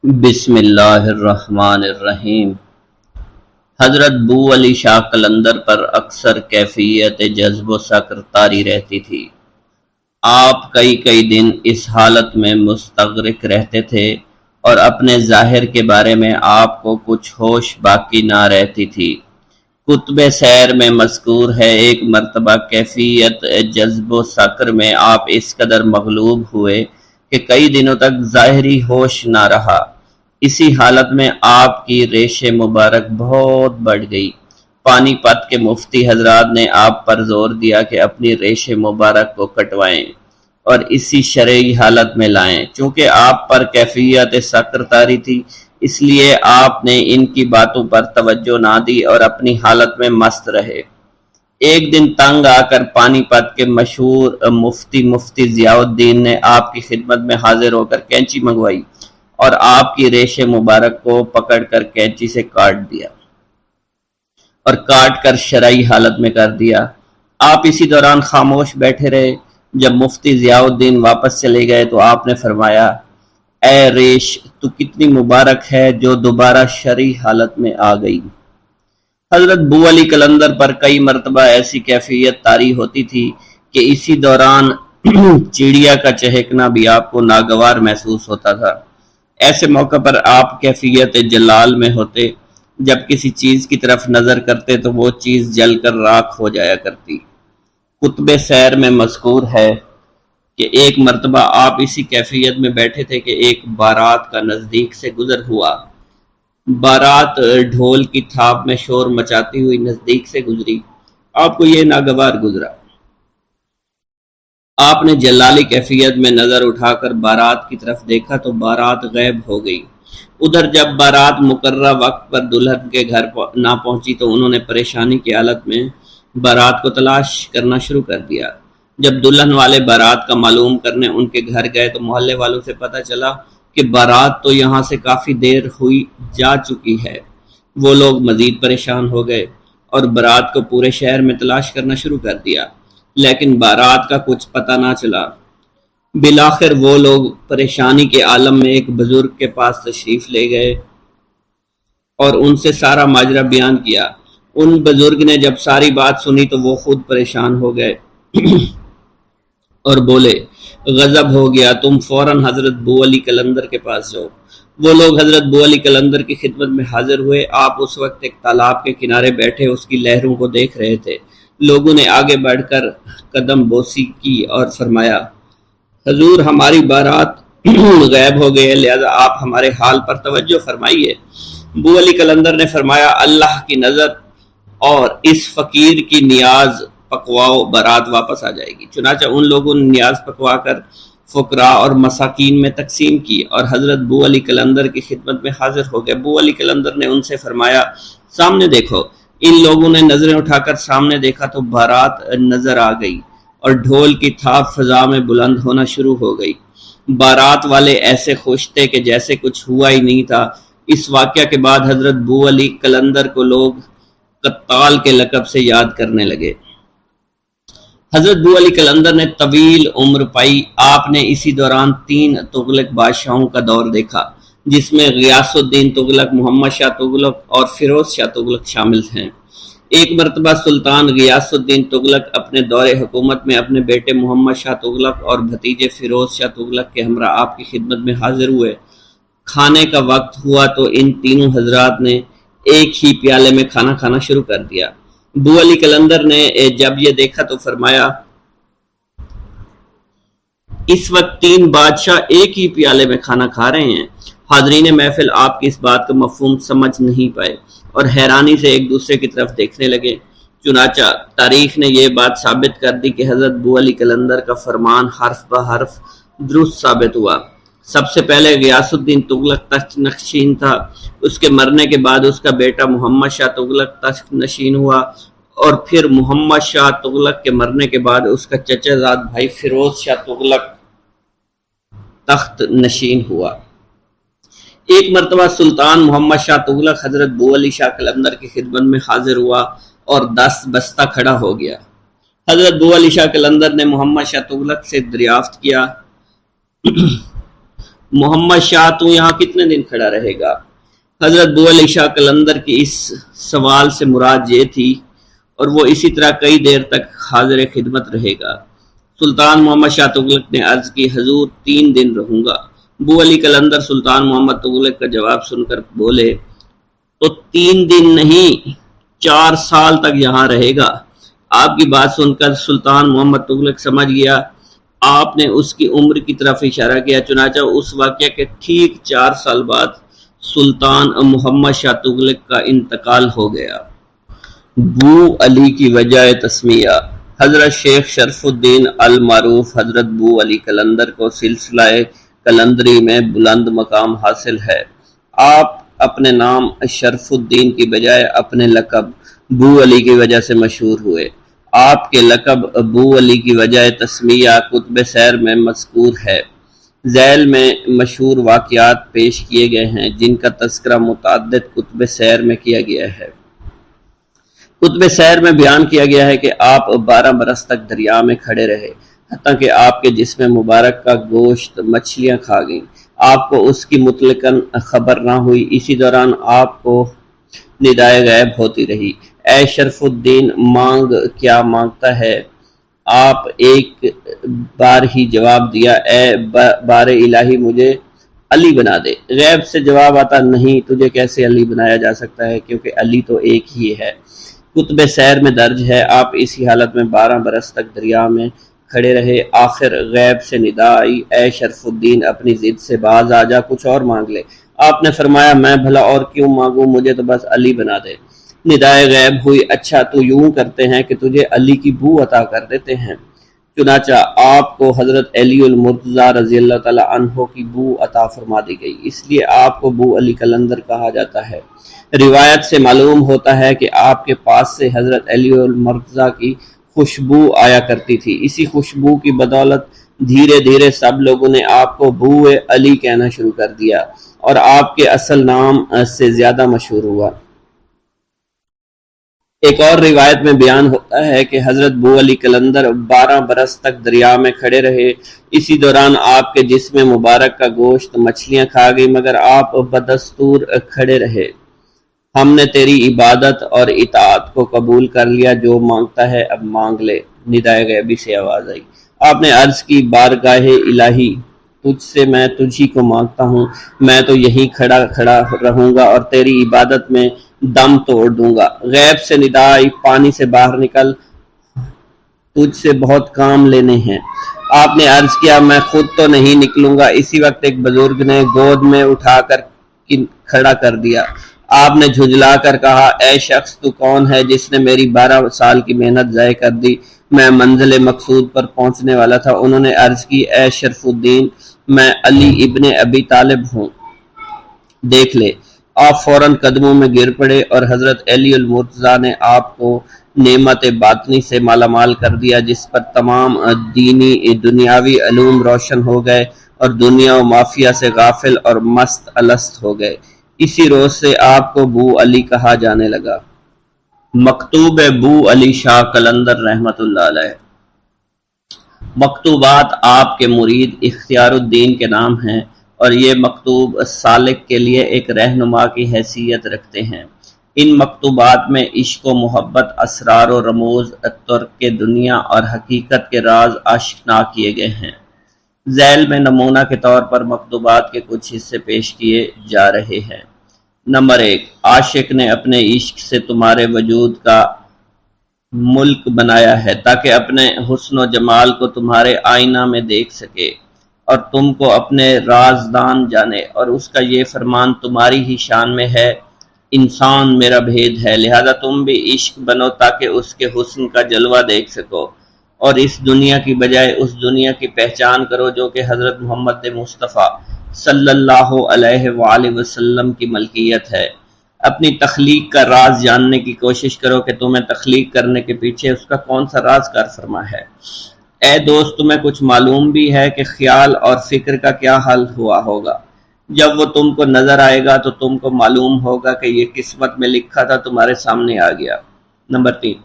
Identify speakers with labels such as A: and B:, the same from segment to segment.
A: بسم اللہ الرحمن الرحیم۔ حضرت بو علی شاہ قلندر پر اکثر کیفیت جذب و سکر طاری رہتی تھی۔ آپ کئی دن اس حالت میں مستغرق رہتے تھے اور اپنے ظاہر کے بارے میں آپ کو کچھ ہوش باقی نہ رہتی تھی۔ کتب سیر میں مذکور ہے، ایک مرتبہ کیفیت جذب و سکر میں آپ اس قدر مغلوب ہوئے کہ کئی دنوں تک ظاہری ہوش نہ رہا۔ اسی حالت میں آپ کی ریش مبارک بہت بڑھ گئی۔ پانی پت کے مفتی حضرات نے آپ پر زور دیا کہ اپنی ریش مبارک کو کٹوائیں اور اسی شرعی حالت میں لائیں۔ چونکہ آپ پر کیفیت سکر طاری تھی، اس لیے آپ نے ان کی باتوں پر توجہ نہ دی اور اپنی حالت میں مست رہے۔ ایک دن تنگ آ کر پانی پت کے مشہور مفتی ضیاء الدین نے آپ کی خدمت میں حاضر ہو کر کینچی منگوائی اور آپ کی ریش مبارک کو پکڑ کر کینچی سے کاٹ دیا اور کاٹ کر شرعی حالت میں کر دیا۔ آپ اسی دوران خاموش بیٹھے رہے۔ جب مفتی ضیاء الدین واپس چلے گئے تو آپ نے فرمایا، اے ریش، تو کتنی مبارک ہے جو دوبارہ شرعی حالت میں آ گئی۔ حضرت بو علی قلندر پر کئی مرتبہ ایسی کیفیت طاری ہوتی تھی کہ اسی دوران چڑیا کا چہکنا بھی آپ کو ناگوار محسوس ہوتا تھا۔ ایسے موقع پر آپ کیفیت جلال میں ہوتے۔ جب کسی چیز کی طرف نظر کرتے تو وہ چیز جل کر راکھ ہو جایا کرتی۔ کتب سیر میں مذکور ہے کہ ایک مرتبہ آپ اسی کیفیت میں بیٹھے تھے کہ ایک بارات کا نزدیک سے گزر ہوا۔ بارات ڈھول کی تھاپ میں شور مچاتی ہوئی نزدیک سے گزری۔ آپ کو یہ ناگوار گزرا۔ آپ نے جلالی کیفیت میں نظر اٹھا کر بارات کی طرف دیکھا تو بارات غائب ہو گئی۔ ادھر جب بارات مقررہ وقت پر دلہن کے گھر نہ پہنچی تو انہوں نے پریشانی کی حالت میں بارات کو تلاش کرنا شروع کر دیا۔ جب دلہن والے بارات کا معلوم کرنے ان کے گھر گئے تو محلے والوں سے پتہ چلا کہ بارات تو یہاں سے کافی دیر ہوئی جا چکی ہے۔ وہ لوگ مزید پریشان ہو گئے اور بارات کو پورے شہر میں تلاش کرنا شروع کر دیا، لیکن بارات کا کچھ پتہ نہ چلا۔ بالآخر وہ لوگ پریشانی کے عالم میں ایک بزرگ کے پاس تشریف لے گئے اور ان سے سارا ماجرا بیان کیا۔ ان بزرگ نے جب ساری بات سنی تو وہ خود پریشان ہو گئے اور بولے، غضب ہو گیا، تم فوراً حضرت بو علی قلندر کے پاس جاؤ۔ وہ لوگ حضرت بو علی قلندر کی خدمت میں حاضر ہوئے۔ آپ اس وقت ایک تالاب کے کنارے بیٹھے اس کی لہروں کو دیکھ رہے تھے۔ لوگوں نے آگے بڑھ کر قدم بوسی کی اور فرمایا، حضور، ہماری بارات غائب ہو گئی ہے، لہذا آپ ہمارے حال پر توجہ فرمائیے۔ بو علی قلندر نے فرمایا، اللہ کی نظر اور اس فقیر کی نیاز پکواؤ، بارات واپس آ جائے گی۔ چنانچہ ان لوگوں نے نیاز پکوا کر فقراء اور مساکین میں تقسیم کی اور حضرت بو علی قلندر کی خدمت میں حاضر ہو گئے۔ بو علی قلندر نے ان سے فرمایا، سامنے دیکھو۔ ان لوگوں نے نظریں اٹھا کر سامنے دیکھا تو بارات نظر آ گئی اور ڈھول کی تھاپ فضا میں بلند ہونا شروع ہو گئی۔ بارات والے ایسے خوش تھے کہ جیسے کچھ ہوا ہی نہیں تھا۔ اس واقعہ کے بعد حضرت بو علی قلندر کو لوگ قتال کے لقب سے یاد کرنے لگے۔ حضرت بو علی قلندر نے طویل عمر پائی۔ آپ نے اسی دوران 3 تغلق بادشاہوں کا دور دیکھا، جس میں غیاث الدین تغلق، محمد شاہ تغلق اور فیروز شاہ تغلق شامل ہیں۔ ایک مرتبہ سلطان غیاث الدین تغلق اپنے دور حکومت میں اپنے بیٹے محمد شاہ تغلق اور بھتیجے فیروز شاہ تغلق کے ہمراہ آپ کی خدمت میں حاضر ہوئے۔ کھانے کا وقت ہوا تو ان تینوں حضرات نے ایک ہی پیالے میں کھانا کھانا شروع کر دیا۔ بو علی قلندر نے جب یہ دیکھا تو فرمایا، اس وقت 3 بادشاہ ایک ہی پیالے میں کھانا کھا رہے ہیں۔ حاضرین محفل آپ کی اس بات کا مفہوم سمجھ نہیں پائے اور حیرانی سے ایک دوسرے کی طرف دیکھنے لگے۔ چنانچہ تاریخ نے یہ بات ثابت کر دی کہ حضرت بو علی قلندر کا فرمان حرف بہ حرف درست ثابت ہوا۔ سب سے پہلے غیاث الدین تغلق تخت نشین تھا۔ اس کے مرنے کے بعد اس کا بیٹا محمد شاہ تغلق تخت نشین ہوا اور پھر محمد شاہ تغلق کے مرنے کے بعد اس کا چچا زاد بھائی فیروز شاہ تغلق تخت نشین ہوا۔ ایک مرتبہ سلطان محمد شاہ تغلق حضرت بو علی شاہ قلندر کی خدمت میں حاضر ہوا اور دست بستہ کھڑا ہو گیا۔ حضرت بو علی شاہ قلندر نے محمد شاہ تغلق سے دریافت کیا، محمد شاہ تو یہاں کتنے دن کھڑا رہے گا؟ حضرت بو علی شاہ قلندر کی اس سوال سے مراد یہ تھی اور وہ اسی طرح کئی دیر تک حاضر خدمت رہے گا۔ سلطان محمد شاہ تغلق نے عرض کی حضور 3 دن رہوں گا۔ بو علی قلندر سلطان محمد تغلق کا جواب سن کر بولے تو 3 دن نہیں 4 سال تک یہاں رہے گا۔ آپ کی بات سن کر سلطان محمد تغلق سمجھ گیا آپ نے اس کی عمر کی طرف اشارہ کیا، چنانچہ اس واقعہ کے ٹھیک 4 سال بعد سلطان محمد شاہ تغلق کا انتقال ہو گیا۔ بو علی کی وجہ تسمیہ۔ حضرت شیخ شرف الدین المعروف حضرت بو علی قلندر کو سلسلہ قلندری میں بلند مقام حاصل ہے۔ آپ اپنے نام شرف الدین کی بجائے اپنے لقب بو علی کی وجہ سے مشہور ہوئے۔ آپ کے لقب ابو علی کی وجہ تسمیہ کتب سیر میں مذکور ہے۔ ذیل میں مشہور واقعات پیش کیے گئے ہیں جن کا تذکرہ متعدد کتب سیر میں کیا گیا ہے۔ کتب سیر میں بیان کیا گیا ہے کہ آپ 12 برس تک دریا میں کھڑے رہے، حتیٰ کہ آپ کے جسم مبارک کا گوشت مچھلیاں کھا گئیں۔ آپ کو اس کی مطلقاً خبر نہ ہوئی۔ اسی دوران آپ کو ندائے غیب ہوتی رہی، اے شرف الدین مانگ کیا مانگتا ہے؟ آپ ایک بار ہی جواب دیا، اے بار الہی مجھے علی بنا دے۔ غیب سے جواب آتا، نہیں تجھے کیسے علی بنایا جا سکتا ہے کیونکہ علی تو ایک ہی ہے۔ کتب سیر میں درج ہے آپ اسی حالت میں 12 برس تک دریا میں کھڑے رہے۔ آخر غیب سے ندا آئی، اے شرف الدین اپنی ضد سے باز آ جا، کچھ اور مانگ لے۔ آپ نے فرمایا میں بھلا اور کیوں مانگوں، مجھے تو بس علی بنا دے۔ ندائے غیب ہوئی، اچھا تو یوں کرتے ہیں کہ تجھے علی کی بو عطا کر دیتے ہیں۔ چنانچہ آپ کو حضرت علی المرتضیٰ رضی اللہ تعالی عنہ کی بو عطا فرما دی گئی، اس لیے آپ کو بو علی قلندر کہا جاتا ہے۔ روایت سے معلوم ہوتا ہے کہ آپ کے پاس سے حضرت علی المرتضیٰ کی خوشبو آیا کرتی تھی۔ اسی خوشبو کی بدولت دھیرے دھیرے سب لوگوں نے آپ کو بو علی کہنا شروع کر دیا اور آپ کے اصل نام سے زیادہ مشہور ہوا۔ ایک اور روایت میں بیان ہوتا ہے کہ حضرت بو علی قلندر 12 برس تک دریا میں کھڑے رہے، اسی دوران آپ کے جسم مبارک کا گوشت مچھلیاں کھا گئی مگر آپ بدستور کھڑے رہے۔ ہم نے تیری عبادت اور اطاعت کو قبول کر لیا، جو مانگتا ہے اب مانگ لے۔ ندائے غیبی سے آواز آئی، آپ نے عرض کی بارگاہ الہی تجھ سے میں تجھی کو مانگتا ہوں، میں تو یہیں کھڑا رہوں گا اور تیری عبادت میں دم توڑ دوں گا۔ غیب سے ندا آئی، پانی سے باہر نکل، تجھ سے بہت کام لینے ہیں۔ آپ نے عرض کیا میں خود تو نہیں نکلوں گا۔ اسی وقت ایک بزرگ نے گود میں اٹھا کر کھڑا کر دیا۔ آپ نے جھنجلا کر کہا، اے شخص تو کون ہے جس نے میری 12 سال کی محنت ضائع کر دی؟ میں منزل مقصود پر پہنچنے والا تھا۔ انہوں نے عرض کی، اے شرف الدین میں علی ابن ابی طالب ہوں، دیکھ لے۔ آپ فوراً قدموں میں گر پڑے اور حضرت علی المرتضیٰ نے آپ کو نعمت باطنی سے مالا مال کر دیا جس پر تمام دینی دنیاوی علوم روشن ہو گئے اور دنیا و مافیہ سے غافل اور مست الست ہو گئے۔ اسی روز سے آپ کو بو علی کہا جانے لگا۔ مکتوب بو علی شاہ قلندر رحمۃ اللہ علیہ۔ مکتوبات آپ کے مرید اختیار الدین کے نام ہیں اور یہ مکتوب سالک کے لیے ایک رہنما کی حیثیت رکھتے ہیں۔ ان مکتوبات میں عشق و محبت، اسرار و رموز، ترک دنیا اور حقیقت کے راز آشکار کیے گئے ہیں۔ ذیل میں نمونہ کے طور پر مکتوبات کے کچھ حصے پیش کیے جا رہے ہیں۔ نمبر 1، عاشق نے اپنے عشق سے تمہارے وجود کا ملک بنایا ہے تاکہ اپنے حسن و جمال کو تمہارے آئینہ میں دیکھ سکے اور تم کو اپنے رازدان جانے، اور اس کا یہ فرمان تمہاری ہی شان میں ہے، انسان میرا بھید ہے، لہذا تم بھی عشق بنو تاکہ اس کے حسن کا جلوہ دیکھ سکو اور اس دنیا کی بجائے اس دنیا کی پہچان کرو جو کہ حضرت محمد مصطفیٰ صلی اللہ علیہ وآلہ وسلم کی ملکیت ہے۔ اپنی تخلیق کا راز جاننے کی کوشش کرو کہ تمہیں تخلیق کرنے کے پیچھے اس کا کون سا راز کار فرما ہے۔ اے دوست، تمہیں کچھ معلوم بھی ہے کہ خیال اور فکر کا کیا حل ہوا ہوگا؟ جب وہ تم کو نظر آئے گا تو تم کو معلوم ہوگا کہ یہ قسمت میں لکھا تھا تمہارے سامنے آ گیا۔ نمبر 3،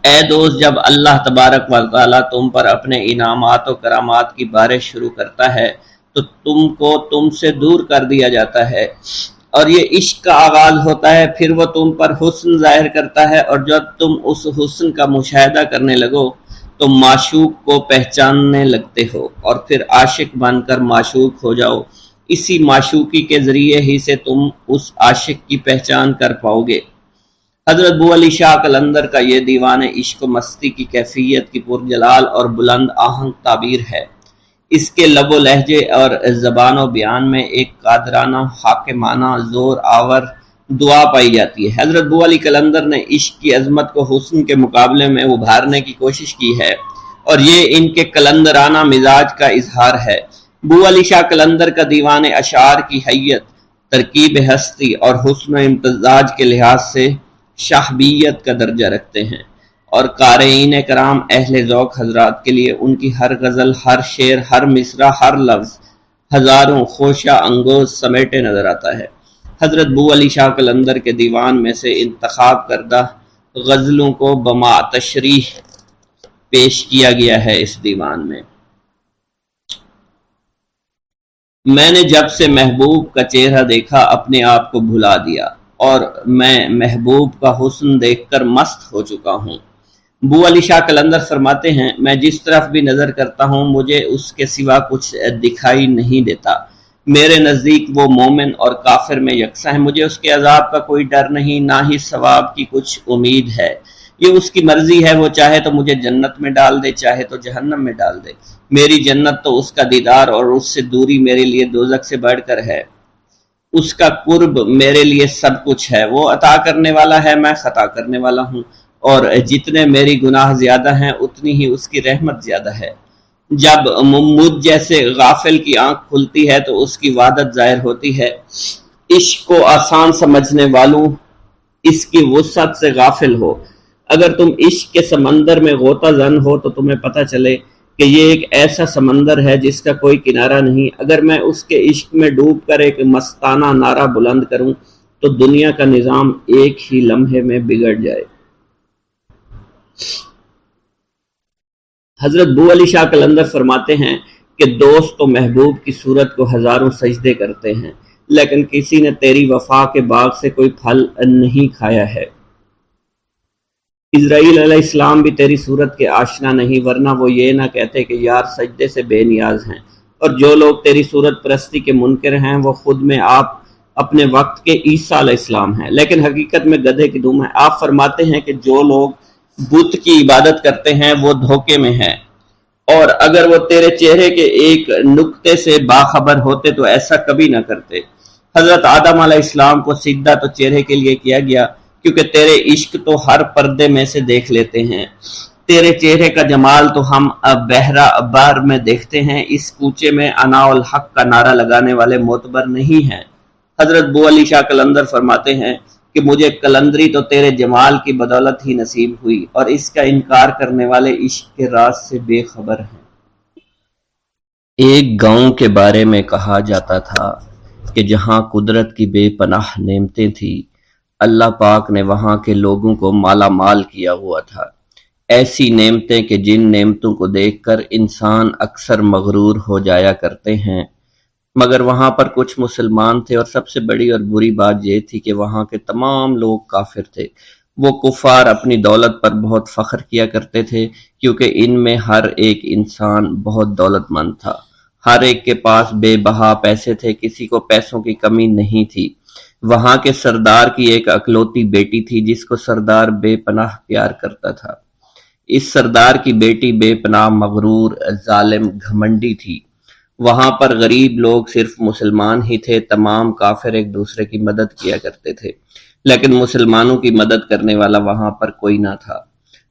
A: اے دوست، جب اللہ تبارک و تعالیٰ تم پر اپنے انعامات و کرامات کی بارش شروع کرتا ہے تو تم کو تم سے دور کر دیا جاتا ہے، اور یہ عشق کا آغاز ہوتا ہے، پھر وہ تم پر حسن ظاہر کرتا ہے، اور جب تم اس حسن کا مشاہدہ کرنے لگو تو معشوق کو پہچاننے لگتے ہو، اور پھر عاشق بن کر معشوق ہو جاؤ۔ اسی معشوقی کے ذریعے ہی سے تم اس عاشق کی پہچان کر پاؤ گے۔ حضرت بو علی شاہ قلندر کا یہ دیوان عشق و مستی کی کیفیت کی پرجلال اور بلند آہنگ تعبیر ہے۔ اس کے لب و لہجے اور زبان و بیان میں ایک قادرانہ، حاکمانہ، زور آور دعا پائی جاتی ہے۔ حضرت بو علی قلندر نے عشق کی عظمت کو حسن کے مقابلے میں ابھارنے کی کوشش کی ہے، اور یہ ان کے قلندرانہ مزاج کا اظہار ہے۔ بو علی شاہ قلندر کا دیوان اشعار کی حیت، ترکیب ہستی اور حسن و امتزاج کے لحاظ سے شاہبیت کا درجہ رکھتے ہیں، اور قارئین کرام اہل ذوق حضرات کے لیے ان کی ہر غزل، ہر شعر، ہر مصرع، ہر لفظ ہزاروں خوشہ انگوز سمیٹے نظر آتا ہے۔ حضرت بو علی شاہ قلندر کے دیوان میں سے انتخاب کردہ غزلوں کو بما تشریح پیش کیا گیا ہے۔ اس دیوان میں میں نے جب سے محبوب کا چہرہ دیکھا اپنے آپ کو بھلا دیا، اور میں محبوب کا حسن دیکھ کر مست ہو چکا ہوں۔ بو علی شاہ قلندر فرماتے ہیں، میں جس طرف بھی نظر کرتا ہوں مجھے اس کے سوا کچھ دکھائی نہیں دیتا۔ میرے نزدیک وہ مومن اور کافر میں یکساں ہے، مجھے اس کے عذاب کا کوئی ڈر نہیں، نہ ہی ثواب کی کچھ امید ہے۔ یہ اس کی مرضی ہے، وہ چاہے تو مجھے جنت میں ڈال دے، چاہے تو جہنم میں ڈال دے۔ میری جنت تو اس کا دیدار اور اس سے دوری میرے لیے دوزخ سے بڑھ کر ہے۔ اس کا قرب میرے لیے سب کچھ ہے۔ وہ عطا کرنے والا ہے، میں خطا کرنے والا ہوں، اور جتنے میری گناہ زیادہ ہیں اتنی ہی اس کی رحمت زیادہ ہے۔ جب مجھ جیسے غافل کی آنکھ کھلتی ہے تو اس کی وحدت ظاہر ہوتی ہے۔ عشق کو آسان سمجھنے والوں اس کی وسعت سے غافل ہو۔ اگر تم عشق کے سمندر میں غوطہ زن ہو تو تمہیں پتہ چلے کہ یہ ایک ایسا سمندر ہے جس کا کوئی کنارہ نہیں۔ اگر میں اس کے عشق میں ڈوب کر ایک مستانہ نعرہ بلند کروں تو دنیا کا نظام ایک ہی لمحے میں بگڑ جائے۔ حضرت بو علی شاہ قلندر فرماتے ہیں کہ دوست و محبوب کی صورت کو ہزاروں سجدے کرتے ہیں، لیکن کسی نے تیری وفا کے باغ سے کوئی پھل نہیں کھایا ہے۔ اسرائیل علیہ السلام بھی تیری صورت کے آشنا نہیں، ورنہ وہ یہ نہ کہتے کہ یار سجدے سے بے نیاز ہیں۔ اور جو لوگ تیری صورت پرستی کے منکر ہیں وہ خود میں آپ اپنے وقت کے عیسیٰ علیہ السلام ہیں، لیکن حقیقت میں گدھے کی دم ہے۔ آپ فرماتے ہیں کہ جو لوگ بت کی عبادت کرتے ہیں وہ دھوکے میں ہیں، اور اگر وہ تیرے چہرے کے ایک نقطے سے باخبر ہوتے تو ایسا کبھی نہ کرتے۔ حضرت آدم علیہ السلام کو سجدہ تو چہرے کے لیے کیا گیا، کیونکہ تیرے عشق تو ہر پردے میں سے دیکھ لیتے ہیں۔ تیرے چہرے کا جمال تو ہم بہرہ بار میں دیکھتے ہیں، اس کوچے میں انا الحق کا نعرہ لگانے والے معتبر نہیں ہیں۔ حضرت بو علی شاہ قلندر فرماتے ہیں کہ مجھے قلندری تو تیرے جمال کی بدولت ہی نصیب ہوئی، اور اس کا انکار کرنے والے عشق کے راز سے بے خبر ہیں۔ ایک گاؤں کے بارے میں کہا جاتا تھا کہ جہاں قدرت کی بے پناہ نعمتیں تھیں، اللہ پاک نے وہاں کے لوگوں کو مالا مال کیا ہوا تھا۔ ایسی نعمتیں کہ جن نعمتوں کو دیکھ کر انسان اکثر مغرور ہو جایا کرتے ہیں، مگر وہاں پر کچھ مسلمان تھے، اور سب سے بڑی اور بری بات یہ تھی کہ وہاں کے تمام لوگ کافر تھے۔ وہ کفار اپنی دولت پر بہت فخر کیا کرتے تھے، کیونکہ ان میں ہر ایک انسان بہت دولت مند تھا، ہر ایک کے پاس بے بہا پیسے تھے، کسی کو پیسوں کی کمی نہیں تھی۔ وہاں کے سردار کی ایک اکلوتی بیٹی تھی جس کو سردار بے پناہ پیار کرتا تھا۔ اس سردار کی بیٹی بے پناہ مغرور، ظالم، گھمنڈی تھی۔ وہاں پر غریب لوگ صرف مسلمان ہی تھے، تمام کافر ایک دوسرے کی مدد کیا کرتے تھے، لیکن مسلمانوں کی مدد کرنے والا وہاں پر کوئی نہ تھا۔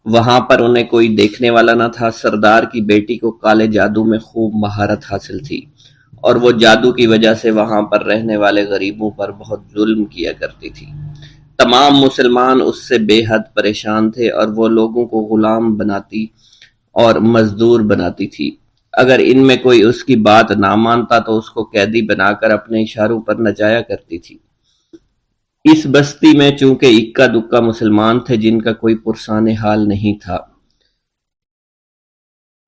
A: وہاں پر انہیں کوئی دیکھنے والا نہ تھا۔ سردار کی بیٹی کو کالے جادو میں خوب مہارت حاصل تھی، اور وہ جادو کی وجہ سے وہاں پر رہنے والے غریبوں پر بہت ظلم کیا کرتی تھی۔ تمام مسلمان اس سے بے حد پریشان تھے، اور وہ لوگوں کو غلام بناتی اور مزدور بناتی تھی۔ اگر ان میں کوئی اس کی بات نہ مانتا تو اس کو قیدی بنا کر اپنے اشاروں پر نچایا کرتی تھی۔ اس بستی میں چونکہ اکا دکا مسلمان تھے جن کا کوئی پرسان حال نہیں تھا،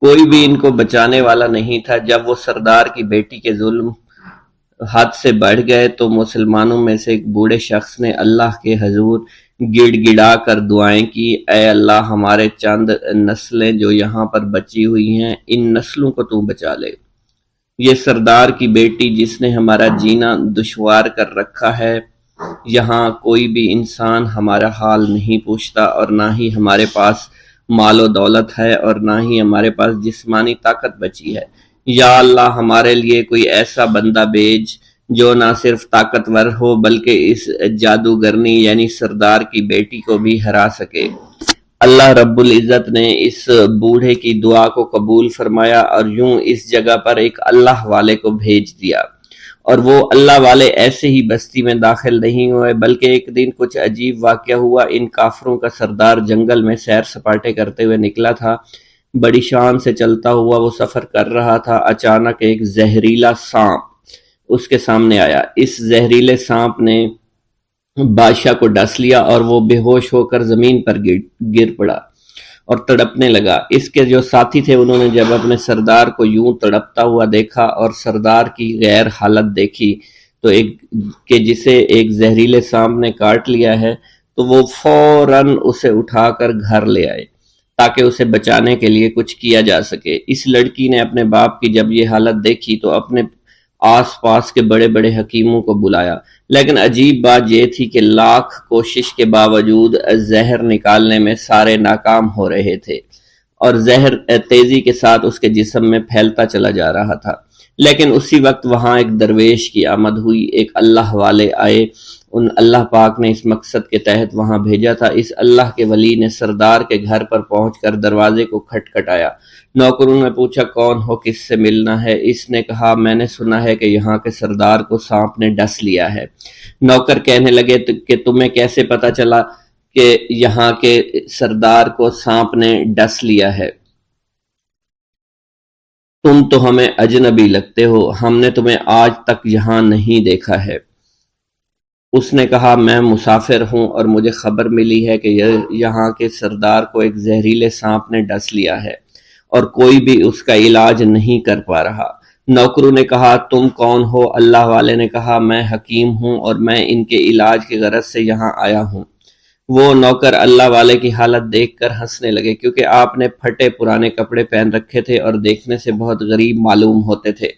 A: کوئی بھی ان کو بچانے والا نہیں تھا۔ جب وہ سردار کی بیٹی کے ظلم حد سے بڑھ گئے تو مسلمانوں میں سے ایک بوڑھے شخص نے اللہ کے حضور گڑ گڑا کر دعائیں کی، اے اللہ ہمارے چند نسلیں جو یہاں پر بچی ہوئی ہیں ان نسلوں کو تو بچا لے۔ یہ سردار کی بیٹی جس نے ہمارا جینا دشوار کر رکھا ہے، یہاں کوئی بھی انسان ہمارا حال نہیں پوچھتا، اور نہ ہی ہمارے پاس مال و دولت ہے اور نہ ہی ہمارے پاس جسمانی طاقت بچی ہے۔ یا اللہ ہمارے لیے کوئی ایسا بندہ بھیج جو نہ صرف طاقتور ہو بلکہ اس جادوگرنی یعنی سردار کی بیٹی کو بھی ہرا سکے۔ اللہ رب العزت نے اس بوڑھے کی دعا کو قبول فرمایا اور یوں اس جگہ پر ایک اللہ والے کو بھیج دیا، اور وہ اللہ والے ایسے ہی بستی میں داخل نہیں ہوئے بلکہ ایک دن کچھ عجیب واقعہ ہوا۔ ان کافروں کا سردار جنگل میں سیر سپاٹے کرتے ہوئے نکلا تھا، بڑی شان سے چلتا ہوا وہ سفر کر رہا تھا۔ اچانک ایک زہریلا سانپ اس کے سامنے آیا۔ اس زہریلے سانپ نے بادشاہ کو ڈس لیا اور وہ بے ہوش ہو کر زمین پر گر پڑا اور تڑپنے لگا۔ اس کے جو ساتھی تھے انہوں نے جب اپنے سردار کو یوں تڑپتا ہوا دیکھا اور سردار کی غیر حالت دیکھی تو کہ جسے ایک زہریلے سانپ نے کاٹ لیا ہے، تو وہ فوراً اسے اٹھا کر گھر لے آئے تاکہ اسے بچانے کے لیے کچھ کیا جا سکے۔ اس لڑکی نے اپنے باپ کی جب یہ حالت دیکھی تو اپنے آس پاس کے بڑے بڑے حکیموں کو بلایا، لیکن عجیب بات یہ تھی کہ لاکھ کوشش کے باوجود زہر نکالنے میں سارے ناکام ہو رہے تھے اور زہر تیزی کے ساتھ اس کے جسم میں پھیلتا چلا جا رہا تھا۔ لیکن اسی وقت وہاں ایک درویش کی آمد ہوئی، ایک اللہ والے آئے، ان اللہ پاک نے اس مقصد کے تحت وہاں بھیجا تھا۔ اس اللہ کے ولی نے سردار کے گھر پر پہنچ کر دروازے کو کھٹکھٹایا۔ نوکروں نے پوچھا کون ہو، کس سے ملنا ہے؟ اس نے کہا میں نے سنا ہے کہ یہاں کے سردار کو سانپ نے ڈس لیا ہے۔ نوکر کہنے لگے کہ تمہیں کیسے پتا چلا کہ یہاں کے سردار کو سانپ نے ڈس لیا ہے؟ تم تو ہمیں اجنبی لگتے ہو، ہم نے تمہیں آج تک یہاں نہیں دیکھا ہے۔ اس نے کہا میں مسافر ہوں اور مجھے خبر ملی ہے کہ یہاں کے سردار کو ایک زہریلے سانپ نے ڈس لیا ہے اور کوئی بھی اس کا علاج نہیں کر پا رہا۔ نوکروں نے کہا تم کون ہو؟ اللہ والے نے کہا میں حکیم ہوں اور میں ان کے علاج کی غرض سے یہاں آیا ہوں۔ وہ نوکر اللہ والے کی حالت دیکھ کر ہنسنے لگے کیونکہ آپ نے پھٹے پرانے کپڑے پہن رکھے تھے اور دیکھنے سے بہت غریب معلوم ہوتے تھے۔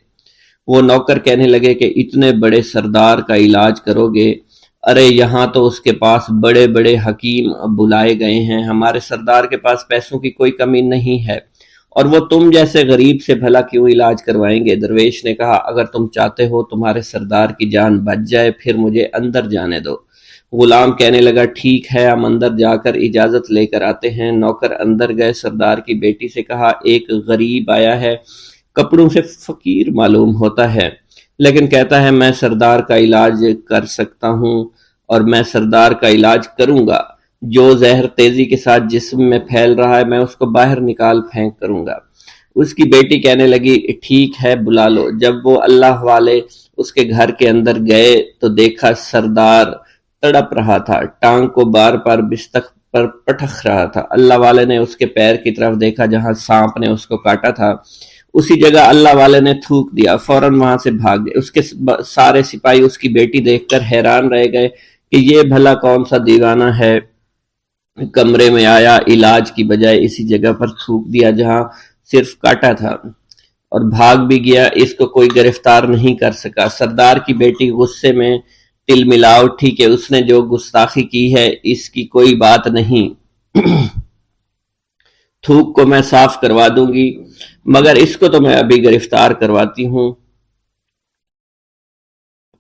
A: وہ نوکر کہنے لگے کہ اتنے بڑے سردار کا علاج کرو گے؟ ارے یہاں تو اس کے پاس بڑے بڑے حکیم بلائے گئے ہیں، ہمارے سردار کے پاس پیسوں کی کوئی کمی نہیں ہے، اور وہ تم جیسے غریب سے بھلا کیوں علاج کروائیں گے؟ درویش نے کہا اگر تم چاہتے ہو تمہارے سردار کی جان بچ جائے پھر مجھے اندر جانے دو۔ غلام کہنے لگا ٹھیک ہے ہم اندر جا کر اجازت لے کر آتے ہیں۔ نوکر اندر گئے، سردار کی بیٹی سے کہا ایک غریب آیا ہے، کپڑوں سے فقیر معلوم ہوتا ہے لیکن کہتا ہے میں سردار کا علاج کر سکتا ہوں اور میں سردار کا علاج کروں گا۔ جو زہر تیزی کے ساتھ جسم میں پھیل رہا ہے میں اس کو باہر نکال پھینک کروں گا۔ اس کی بیٹی کہنے لگی ٹھیک ہے بلا لو۔ جب وہ اللہ والے اس کے گھر کے اندر گئے تو دیکھا سردار تڑپ رہا تھا، ٹانگ کو بار بار بستر پر پٹخ رہا تھا۔ اللہ والے نے اس کے پیر کی طرف دیکھا جہاں سانپ نے اس کو کاٹا تھا، اسی جگہ اللہ والے نے تھوک دیا، فوراً وہاں سے بھاگ گئے۔ اس کے سارے سپاہی اس کی بیٹی دیکھ کر حیران رہ گئے کہ یہ بھلا کون سا دیوانہ ہے، کمرے میں آیا علاج کی بجائے اسی جگہ پر تھوک دیا جہاں صرف کاٹا تھا اور بھاگ بھی گیا، اس کو کوئی گرفتار نہیں کر سکا۔ سردار کی بیٹی غصے میں تل ملا اٹھی کہ اس نے جو گستاخی کی ہے اس کی کوئی بات نہیں، تھوک کو میں صاف کروا دوں گی مگر اس کو تو میں ابھی گرفتار کرواتی ہوں۔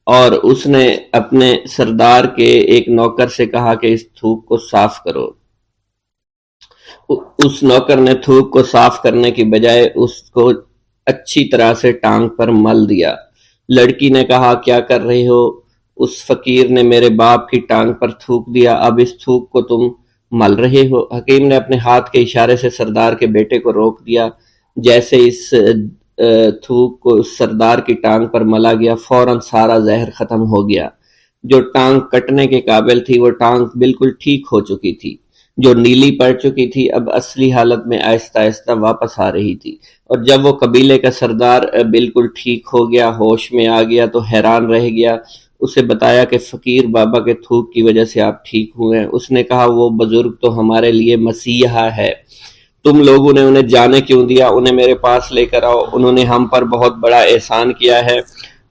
A: اور اس نے اپنے سردار کے ایک نوکر سے کہا کہ اس تھوک کو صاف کرو۔ اس نوکر نے تھوک کو صاف کرنے کی بجائے اس کو اچھی طرح سے ٹانگ پر مل دیا۔ لڑکی نے کہا کیا کر رہے ہو؟ اس فقیر نے میرے باپ کی ٹانگ پر تھوک دیا، اب اس تھوک کو تم مل رہے ہو؟ حکیم نے اپنے ہاتھ کے اشارے سے سردار کے بیٹے کو روک دیا۔ جیسے اس تھوک کو سردار کی ٹانگ پر ملا گیا فوراً سارا زہر ختم ہو گیا۔ جو ٹانگ کٹنے کے قابل تھی وہ ٹانگ بالکل ٹھیک ہو چکی تھی۔ جو نیلی پڑ چکی تھی اب اصلی حالت میں آہستہ آہستہ واپس آ رہی تھی، اور جب وہ قبیلے کا سردار بالکل ٹھیک ہو گیا، ہوش میں آ گیا، تو حیران رہ گیا۔ اسے بتایا کہ فقیر بابا کے تھوک کی وجہ سے آپ ٹھیک ہوئے ہیں۔ اس نے کہا وہ بزرگ تو ہمارے لیے مسیحا ہے، تم لوگوں نے انہیں جانے کیوں دیا؟ انہیں میرے پاس لے کر آؤ، انہوں نے ہم پر بہت بڑا احسان کیا ہے،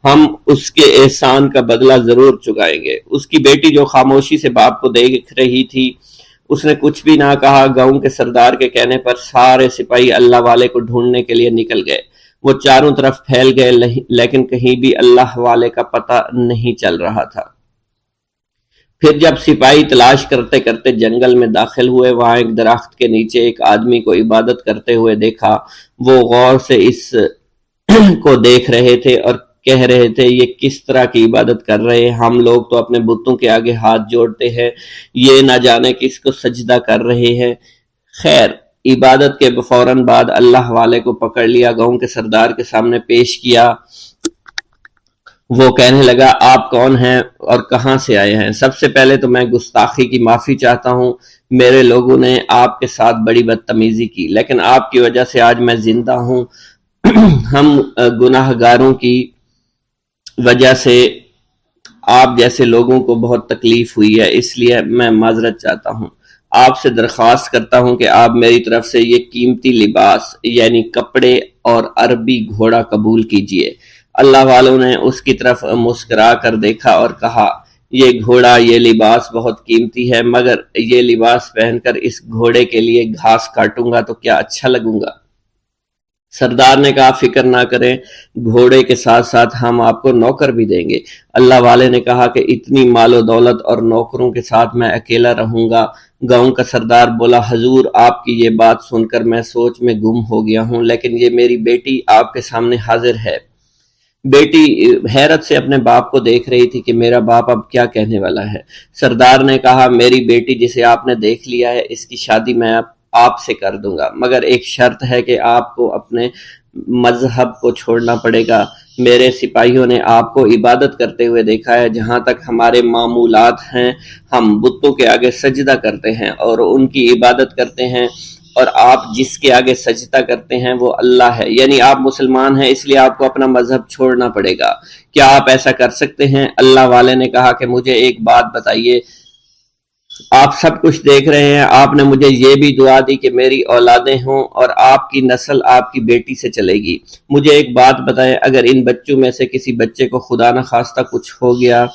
A: ہم اس کے احسان کا بدلہ ضرور چکائیں گے۔ اس کی بیٹی جو خاموشی سے باپ کو دیکھ رہی تھی، اس نے کچھ بھی نہ کہا۔ گاؤں کے سردار کے کہنے پر سارے سپاہی اللہ والے کو ڈھونڈنے کے لیے نکل گئے۔ وہ چاروں طرف پھیل گئے، لیکن کہیں بھی اللہ والے کا پتہ نہیں چل رہا تھا۔ پھر جب سپاہی تلاش کرتے کرتے جنگل میں داخل ہوئے، وہاں ایک درخت کے نیچے ایک آدمی کو عبادت کرتے ہوئے دیکھا۔ وہ غور سے اس کو دیکھ رہے تھے اور کہہ رہے تھے، یہ کس طرح کی عبادت کر رہے ہیں؟ ہم لوگ تو اپنے بتوں کے آگے ہاتھ جوڑتے ہیں، یہ نہ جانے کس کو سجدہ کر رہے ہیں۔ خیر، عبادت کے فوراً بعد اللہ والے کو پکڑ لیا، گاؤں کے سردار کے سامنے پیش کیا۔ وہ کہنے لگا، آپ کون ہیں اور کہاں سے آئے ہیں؟ سب سے پہلے تو میں گستاخی کی معافی چاہتا ہوں، میرے لوگوں نے آپ کے ساتھ بڑی بدتمیزی کی، لیکن آپ کی وجہ سے آج میں زندہ ہوں۔ ہم گناہ گاروں کی وجہ سے آپ جیسے لوگوں کو بہت تکلیف ہوئی ہے، اس لیے میں معذرت چاہتا ہوں۔ آپ سے درخواست کرتا ہوں کہ آپ میری طرف سے یہ قیمتی لباس یعنی کپڑے اور عربی گھوڑا قبول کیجئے۔ اللہ والوں نے اس کی طرف مسکرا کر دیکھا اور کہا، یہ گھوڑا، یہ لباس بہت قیمتی ہے، مگر یہ لباس پہن کر اس گھوڑے کے لیے گھاس کاٹوں گا تو کیا اچھا لگوں گا؟ سردار نے کہا، فکر نہ کریں، گھوڑے کے ساتھ ساتھ ہم آپ کو نوکر بھی دیں گے۔ اللہ والے نے کہا کہ اتنی مال و دولت اور نوکروں کے ساتھ میں اکیلا رہوں گا؟ گاؤں کا سردار بولا، حضور آپ کی یہ بات سن کر میں سوچ میں گم ہو گیا ہوں، لیکن یہ میری بیٹی آپ کے سامنے حاضر ہے۔ بیٹی حیرت سے اپنے باپ کو دیکھ رہی تھی کہ میرا باپ اب کیا کہنے والا ہے۔ سردار نے کہا، میری بیٹی جسے آپ نے دیکھ لیا ہے، اس کی شادی میں آپ سے کر دوں گا، مگر ایک شرط ہے کہ آپ کو اپنے مذہب کو چھوڑنا پڑے گا۔ میرے سپاہیوں نے آپ کو عبادت کرتے ہوئے دیکھا ہے، جہاں تک ہمارے معمولات ہیں ہم بتوں کے آگے سجدہ کرتے ہیں اور ان کی عبادت کرتے ہیں، اور آپ جس کے آگے سجدہ کرتے ہیں وہ اللہ ہے، یعنی آپ مسلمان ہیں، اس لیے آپ کو اپنا مذہب چھوڑنا پڑے گا۔ کیا آپ ایسا کر سکتے ہیں؟ اللہ والے نے کہا کہ مجھے ایک بات بتائیے، آپ سب کچھ دیکھ رہے ہیں، آپ نے مجھے یہ بھی دعا دی کہ میری اولادیں ہوں اور آپ کی نسل آپ کی بیٹی سے چلے گی۔ مجھے ایک بات بتائیں، اگر ان بچوں میں سے کسی بچے کو خدا نہ خواستہ کچھ ہو گیا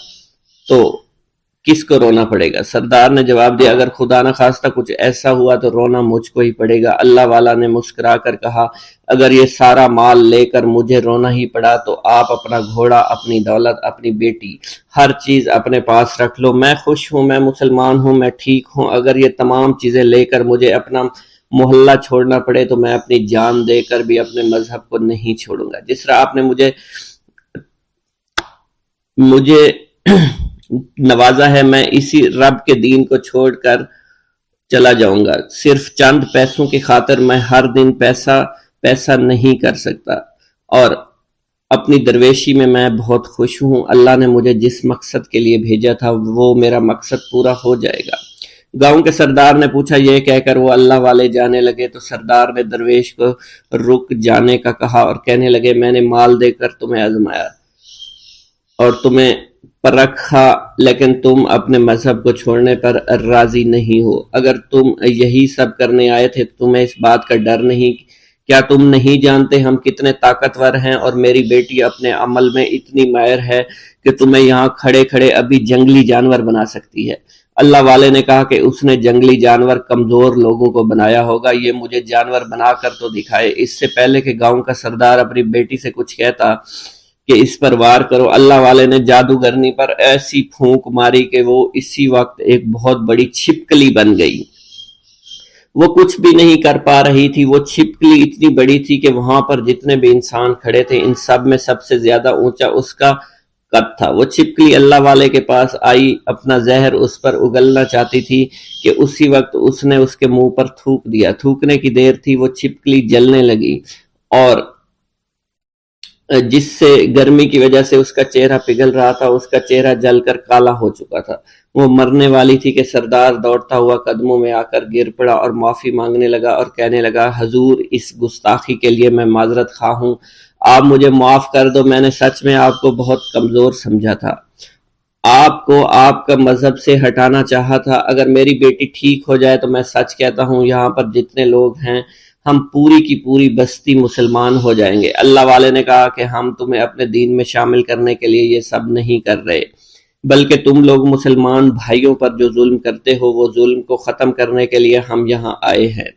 A: تو کس کو رونا پڑے گا؟ سردار نے جواب دیا، اگر خدا نہ خواستہ کچھ ایسا ہوا تو رونا مجھ کو ہی پڑے گا۔ اللہ والا نے مسکرا کر کہا، اگر یہ سارا مال لے کر مجھے رونا ہی پڑا تو آپ اپنا گھوڑا، اپنی دولت، اپنی بیٹی، ہر چیز اپنے پاس رکھ لو۔ میں خوش ہوں، میں مسلمان ہوں، میں ٹھیک ہوں۔ اگر یہ تمام چیزیں لے کر مجھے اپنا محلہ چھوڑنا پڑے تو میں اپنی جان دے کر بھی اپنے مذہب کو نہیں چھوڑوں گا۔ جس طرح آپ نے مجھے نوازا ہے، میں اسی رب کے دین کو چھوڑ کر چلا جاؤں گا۔ صرف چند پیسوں کی خاطر میں ہر دن پیسہ نہیں کر سکتا، اور اپنی درویشی میں میں بہت خوش ہوں۔ اللہ نے مجھے جس مقصد کے لیے بھیجا تھا وہ میرا مقصد پورا ہو جائے گا۔ گاؤں کے سردار نے پوچھا، یہ کہہ کر وہ اللہ والے جانے لگے تو سردار نے درویش کو رک جانے کا کہا اور کہنے لگے، میں نے مال دے کر تمہیں آزمایا اور تمہیں پرکھا، لیکن تم اپنے مذہب کو چھوڑنے پر راضی نہیں ہو۔ اگر تم یہی سب کرنے آئے تھے تو تمہیں اس بات کا ڈر نہیں؟ کیا تم نہیں جانتے ہم کتنے طاقتور ہیں، اور میری بیٹی اپنے عمل میں اتنی ماہر ہے کہ تمہیں یہاں کھڑے کھڑے ابھی جنگلی جانور بنا سکتی ہے۔ اللہ والے نے کہا کہ اس نے جنگلی جانور کمزور لوگوں کو بنایا ہوگا، یہ مجھے جانور بنا کر تو دکھائے۔ اس سے پہلے کہ گاؤں کا سردار اپنی بیٹی سے کچھ کہتا کہ اس پر وار کرو، اللہ والے نے جادوگرنی پر ایسی پھونک ماری کہ وہ اسی وقت ایک بہت بڑی چھپکلی بن گئی۔ وہ کچھ بھی نہیں کر پا رہی تھی، وہ چھپکلی اتنی بڑی تھی کہ وہاں پر جتنے بھی انسان کھڑے تھے ان سب میں سب سے زیادہ اونچا اس کا قد تھا۔ وہ چھپکلی اللہ والے کے پاس آئی، اپنا زہر اس پر اگلنا چاہتی تھی کہ اسی وقت اس نے اس کے منہ پر تھوک دیا۔ تھوکنے کی دیر تھی، وہ چھپکلی جلنے لگی اور جس سے گرمی کی وجہ سے اس کا چہرہ پگھل رہا تھا، اس کا چہرہ جل کر کالا ہو چکا تھا۔ وہ مرنے والی تھی کہ سردار دوڑتا ہوا قدموں میں آ کر گر پڑا اور معافی مانگنے لگا اور کہنے لگا، حضور اس گستاخی کے لیے میں معذرت خواہ ہوں، آپ مجھے معاف کر دو، میں نے سچ میں آپ کو بہت کمزور سمجھا تھا، آپ کو آپ کا مذہب سے ہٹانا چاہا تھا۔ اگر میری بیٹی ٹھیک ہو جائے تو میں سچ کہتا ہوں یہاں پر جتنے لوگ ہیں ہم پوری کی پوری بستی مسلمان ہو جائیں گے۔ اللہ والے نے کہا کہ ہم تمہیں اپنے دین میں شامل کرنے کے لیے یہ سب نہیں کر رہے، بلکہ تم لوگ مسلمان بھائیوں پر جو ظلم کرتے ہو وہ ظلم کو ختم کرنے کے لیے ہم یہاں آئے ہیں۔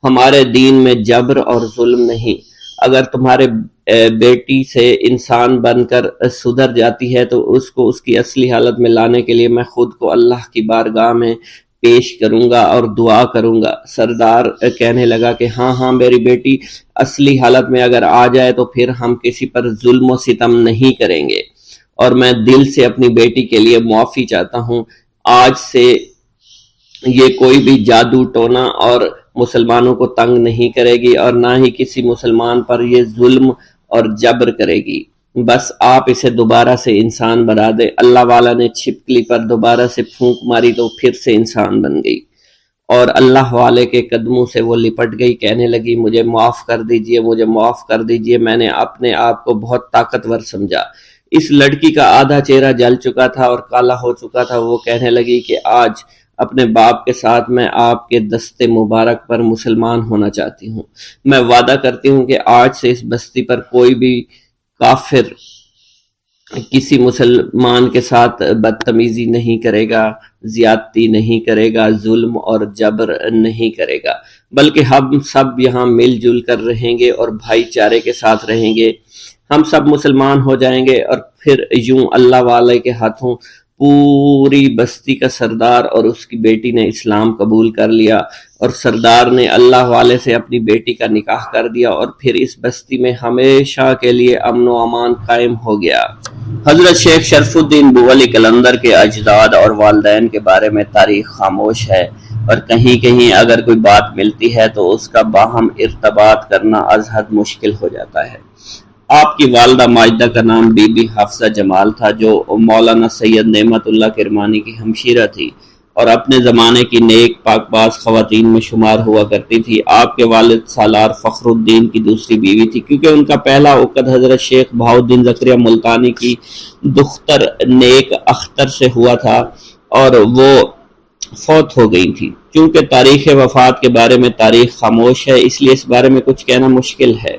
A: ہمارے دین میں جبر اور ظلم نہیں۔ اگر تمہارے بیٹی سے انسان بن کر سدھر جاتی ہے تو اس کو اس کی اصلی حالت میں لانے کے لیے میں خود کو اللہ کی بارگاہ میں پیش کروں گا اور دعا کروں گا۔ سردار کہنے لگا کہ ہاں میری بیٹی اصلی حالت میں اگر آ جائے تو پھر ہم کسی پر ظلم و ستم نہیں کریں گے، اور میں دل سے اپنی بیٹی کے لیے معافی چاہتا ہوں۔ آج سے یہ کوئی بھی جادو ٹونا اور مسلمانوں کو تنگ نہیں کرے گی اور نہ ہی کسی مسلمان پر یہ ظلم اور جبر کرے گی، بس آپ اسے دوبارہ سے انسان بنا دے۔ اللہ والا نے چھپکلی پر دوبارہ سے پھونک ماری تو پھر سے انسان بن گئی اور اللہ والے کے قدموں سے وہ لپٹ گئی، کہنے لگی مجھے معاف کر دیجئے، مجھے معاف کر دیجئے، میں نے اپنے آپ کو بہت طاقتور سمجھا۔ اس لڑکی کا آدھا چہرہ جل چکا تھا اور کالا ہو چکا تھا۔ وہ کہنے لگی کہ آج اپنے باپ کے ساتھ میں آپ کے دست مبارک پر مسلمان ہونا چاہتی ہوں۔ میں وعدہ کرتی ہوں کہ آج سے اس بستی پر کوئی بھی کافر کسی مسلمان کے ساتھ بدتمیزی نہیں کرے گا، زیادتی نہیں کرے گا، ظلم اور جبر نہیں کرے گا، بلکہ ہم سب یہاں مل جل کر رہیں گے اور بھائی چارے کے ساتھ رہیں گے۔ ہم سب مسلمان ہو جائیں گے اور پھر یوں اللہ والے کے ہاتھوں پوری بستی کا سردار اور اس کی بیٹی نے اسلام قبول کر لیا اور سردار نے اللہ والے سے اپنی بیٹی کا نکاح کر دیا اور پھر اس بستی میں ہمیشہ کے لیے امن و امان قائم ہو گیا۔ حضرت شیخ شرف الدین بولی قلندر کے اجداد اور والدین کے بارے میں تاریخ خاموش ہے، اور کہیں کہیں اگر کوئی بات ملتی ہے تو اس کا باہم ارتباط کرنا از حد مشکل ہو جاتا ہے۔ آپ کی والدہ ماجدہ کا نام بی بی حافظہ جمال تھا، جو مولانا سید نعمت اللہ کرمانی کی ہمشیرہ تھی اور اپنے زمانے کی نیک پاک باز خواتین میں شمار ہوا کرتی تھی۔ آپ کے والد سالار فخر الدین کی دوسری بیوی تھی، کیونکہ ان کا پہلا عقد حضرت شیخ بہاؤالدین زکریا ملتانی کی دختر نیک اختر سے ہوا تھا اور وہ فوت ہو گئی تھی۔ چونکہ تاریخ وفات کے بارے میں تاریخ خاموش ہے، اس لیے اس بارے میں کچھ کہنا مشکل ہے۔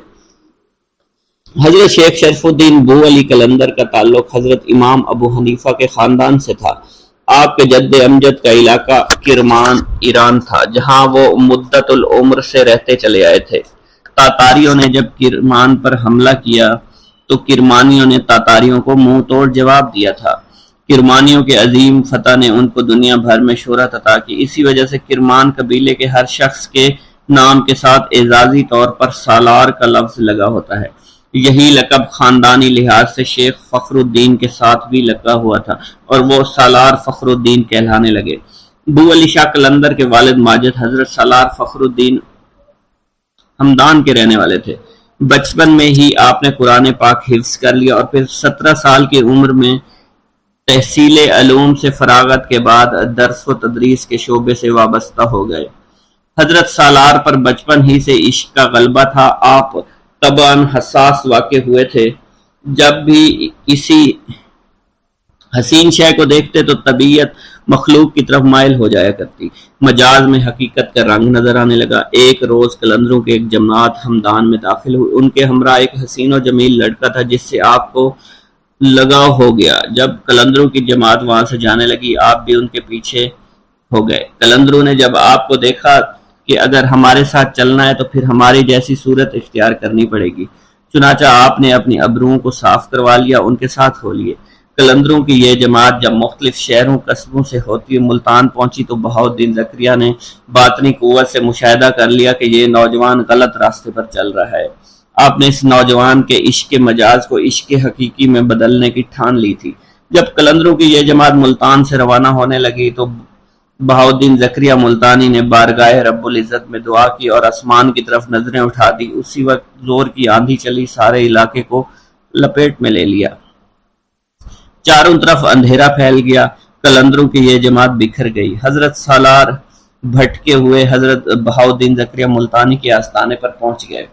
A: حضرت شیخ شرف الدین بولی قلندر کا تعلق حضرت امام ابو حنیفہ کے خاندان سے تھا۔ آپ کے جد امجد کا علاقہ کرمان ایران تھا، جہاں وہ مدت العمر سے رہتے چلے آئے تھے۔ تاتاریوں نے جب کرمان پر حملہ کیا تو کرمانیوں نے تاتاریوں کو منہ توڑ جواب دیا تھا۔ کرمانیوں کے عظیم فتح نے ان کو دنیا بھر میں شہرت عطا کی۔ اسی وجہ سے کرمان قبیلے کے ہر شخص کے نام کے ساتھ اعزازی طور پر سالار کا لفظ لگا ہوتا ہے۔ یہی لقب خاندانی لحاظ سے شیخ فخر الدین کے ساتھ بھی لگا ہوا تھا اور وہ سالار فخر الدین کہلانے لگے۔ بو علی شاہ قلندر کے والد ماجد حضرت سالار فخر الدین ہمدان کے رہنے والے تھے۔ بچپن میں ہی آپ نے قرآن پاک حفظ کر لیا اور پھر 17 سال کی عمر میں تحصیل علوم سے فراغت کے بعد درس و تدریس کے شعبے سے وابستہ ہو گئے۔ حضرت سالار پر بچپن ہی سے عشق کا غلبہ تھا۔ آپ طبعاً حساس واقع ہوئے تھے، جب بھی کسی حسین شے کو دیکھتے تو طبیعت مخلوق کی طرف مائل ہو جایا کرتی، مجاز میں حقیقت کا رنگ نظر آنے لگا۔ ایک روز قلندروں کے ایک جماعت ہمدان میں داخل ہوئی، ان کے ہمراہ ایک حسین و جمیل لڑکا تھا جس سے آپ کو لگاؤ ہو گیا۔ جب قلندروں کی جماعت وہاں سے جانے لگی آپ بھی ان کے پیچھے ہو گئے۔ قلندروں نے جب آپ کو دیکھا کہ اگر ہمارے ساتھ چلنا ہے تو پھر ہماری جیسی صورت اختیار کرنی پڑے گی، چنانچہ آپ نے اپنی ابروؤں کو صاف کروا لیا، ان کے ساتھ ہو لیے۔ قلندروں کی یہ جماعت جب مختلف شہروں قصبوں سے ہوتی ہوئی ملتان پہنچی تو بہاؤالدین زکریا نے باطنی قوت سے مشاہدہ کر لیا کہ یہ نوجوان غلط راستے پر چل رہا ہے۔ آپ نے اس نوجوان کے عشق مجاز کو عشق حقیقی میں بدلنے کی ٹھان لی تھی۔ جب قلندروں کی یہ جماعت ملتان سے روانہ ہونے لگی تو بہاؤالدین زکریا ملتانی نے بارگاہ رب العزت میں دعا کی اور آسمان کی طرف نظریں اٹھا دی۔ اسی وقت زور کی آندھی چلی، سارے علاقے کو لپیٹ میں لے لیا۔ چاروں طرف اندھیرا پھیل گیا، قلندروں کی یہ جماعت بکھر گئی۔ حضرت سالار بھٹکے ہوئے حضرت بہاؤالدین زکریہ ملتانی کے آستانے پر پہنچ گئے۔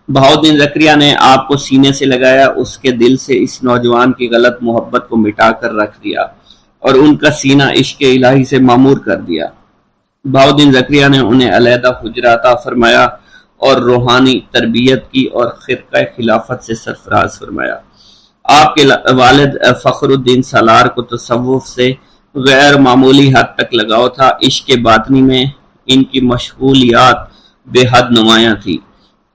A: بہاؤالدین زکریہ نے آپ کو سینے سے لگایا، اس کے دل سے اس نوجوان کی غلط محبت کو مٹا کر رکھ دیا اور ان کا سینہ عشق الہی سے معمور کر دیا۔ بہاؤالدین زکریہ نے انہیں علیحدہ حجرہ عطا فرمایا اور روحانی تربیت کی اور خرقہ خلافت سے سرفراز فرمایا۔ آپ کے والد فخر الدین سالار کو تصوف سے غیر معمولی حد تک لگاؤ تھا۔ عشق باطنی میں ان کی مشغولیات بے حد نمایاں تھی۔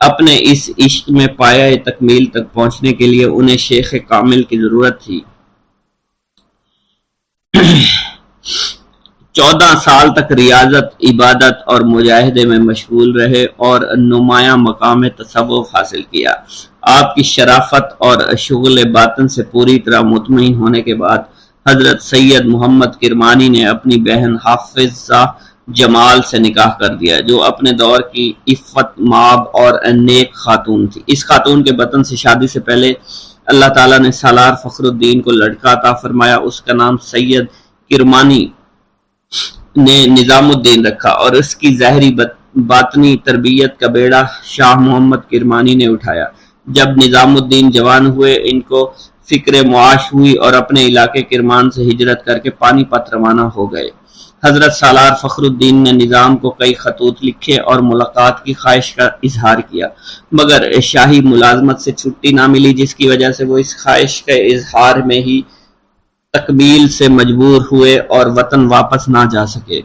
A: اپنے اس عشق میں پایہ تکمیل تک پہنچنے کے لیے انہیں شیخ کامل کی ضرورت تھی۔ 14 سال تک ریاضت، عبادت اور مجاہدے میں مشغول رہے اور نمایاں مقام تصوف حاصل کیا۔ آپ کی شرافت اور شغل باطن سے پوری طرح مطمئن ہونے کے بعد حضرت سید محمد کرمانی نے اپنی بہن حافظہ جمال سے نکاح کر دیا، جو اپنے دور کی عفت مآب اور نیک خاتون تھی۔ اس خاتون کے بطن سے شادی سے پہلے اللہ تعالیٰ نے سالار فخر الدین کو لڑکا عطا فرمایا۔ اس کا نام سید کرمانی نے نظام الدین رکھا اور اس کی ظاہری باطنی تربیت کا بیڑا شاہ محمد کرمانی نے اٹھایا۔ جب نظام الدین جوان ہوئے، ان کو فکر معاش ہوئی اور اپنے علاقے کرمان سے ہجرت کر کے پانی پت روانہ ہو گئے۔ حضرت سالار فخر الدین نے نظام کو کئی خطوط لکھے اور ملاقات کی خواہش کا اظہار کیا، مگر شاہی ملازمت سے چھٹی نہ ملی، جس کی وجہ سے وہ اس خواہش کے اظہار میں ہی تکمیل سے مجبور ہوئے اور وطن واپس نہ جا سکے۔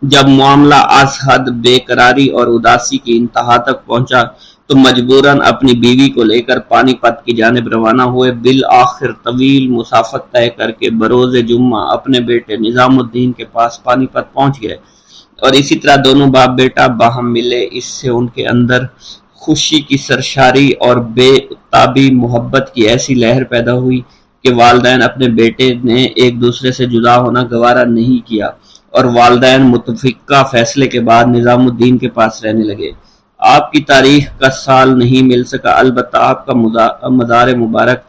A: جب معاملہ از حد بے قراری اور اداسی کی انتہا تک پہنچا تو مجبوراً اپنی بیوی کو لے کر پانی پت کی جانب روانہ ہوئے۔ بالآخر طویل مسافت طے کر کے بروز جمعہ اپنے بیٹے نظام الدین کے پاس پانی پت پہنچ گئے اور اسی طرح دونوں باپ بیٹا باہم ملے۔ اس سے ان کے اندر خوشی کی سرشاری اور بے تابی محبت کی ایسی لہر پیدا ہوئی کہ والدین اپنے بیٹے نے ایک دوسرے سے جدا ہونا گوارا نہیں کیا اور والدین متفقہ فیصلے کے بعد نظام الدین کے پاس رہنے لگے۔ آپ کی تاریخ کا سال نہیں مل سکا، البتہ آپ کا مزار مبارک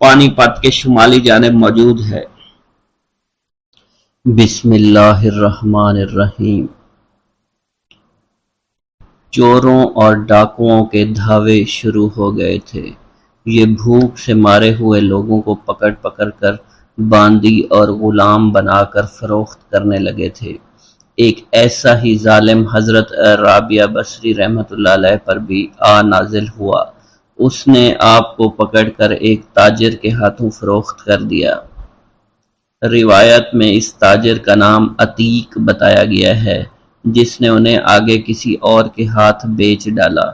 A: پانی پت کے شمالی جانب موجود ہے۔ بسم اللہ الرحمن الرحیم۔ چوروں اور ڈاکوؤں کے دھاوے شروع ہو گئے تھے۔ یہ بھوک سے مارے ہوئے لوگوں کو پکڑ پکڑ کر باندی اور غلام بنا کر فروخت کرنے لگے تھے۔ ایک ایسا ہی ظالم حضرت رابعہ بصری رحمۃ اللہ علیہ پر بھی نازل ہوا۔ اس نے آپ کو پکڑ کر ایک تاجر کے ہاتھوں فروخت کر دیا۔ روایت میں اس تاجر کا نام عتیق بتایا گیا ہے، جس نے انہیں آگے کسی اور کے ہاتھ بیچ ڈالا۔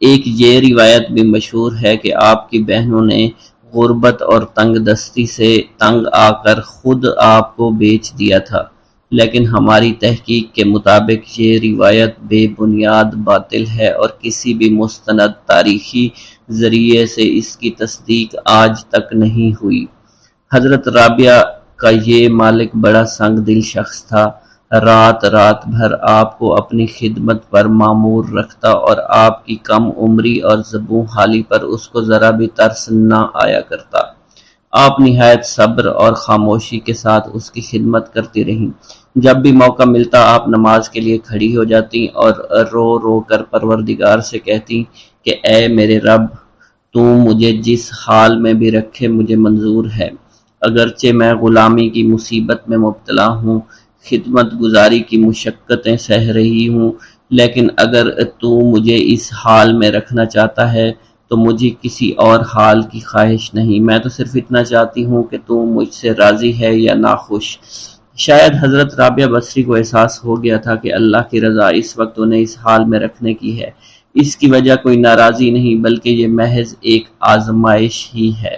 A: ایک یہ روایت بھی مشہور ہے کہ آپ کی بہنوں نے غربت اور تنگ دستی سے تنگ آ کر خود آپ کو بیچ دیا تھا، لیکن ہماری تحقیق کے مطابق یہ روایت بے بنیاد باطل ہے اور کسی بھی مستند تاریخی ذریعے سے اس کی تصدیق آج تک نہیں ہوئی۔ حضرت رابعہ کا یہ مالک بڑا سنگ دل شخص تھا، رات رات بھر آپ کو اپنی خدمت پر مامور رکھتا اور آپ کی کم عمری اور زبوں حالی پر اس کو ذرا بھی ترس نہ آیا کرتا۔ آپ نہایت صبر اور خاموشی کے ساتھ اس کی خدمت کرتی رہیں۔ جب بھی موقع ملتا آپ نماز کے لیے کھڑی ہو جاتی اور رو رو کر پروردگار سے کہتی کہ اے میرے رب، تو مجھے جس حال میں بھی رکھے مجھے منظور ہے، اگرچہ میں غلامی کی مصیبت میں مبتلا ہوں، خدمت گزاری کی مشقتیں سہ رہی ہوں، لیکن اگر تو مجھے اس حال میں رکھنا چاہتا ہے تو مجھے کسی اور حال کی خواہش نہیں، میں تو صرف اتنا چاہتی ہوں کہ تو مجھ سے راضی ہے یا ناخوش۔ شاید حضرت رابعہ بصری کو احساس ہو گیا تھا کہ اللہ کی رضا اس وقت انہیں اس حال میں رکھنے کی ہے۔ اس کی وجہ کوئی ناراضی نہیں بلکہ یہ محض ایک آزمائش ہی ہے۔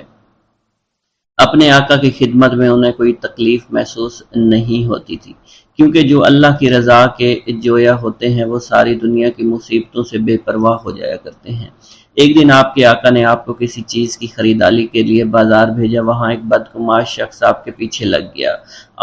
A: اپنے آقا کی خدمت میں انہیں کوئی تکلیف محسوس نہیں ہوتی تھی، کیونکہ جو اللہ کی رضا کے جویا ہوتے ہیں وہ ساری دنیا کی مصیبتوں سے بے پرواہ ہو جایا کرتے ہیں۔ ایک دن آپ کے آقا نے آپ کو کسی چیز کی خریداری کے لیے بازار بھیجا، وہاں ایک بدگمان شخص آپ کے پیچھے لگ گیا،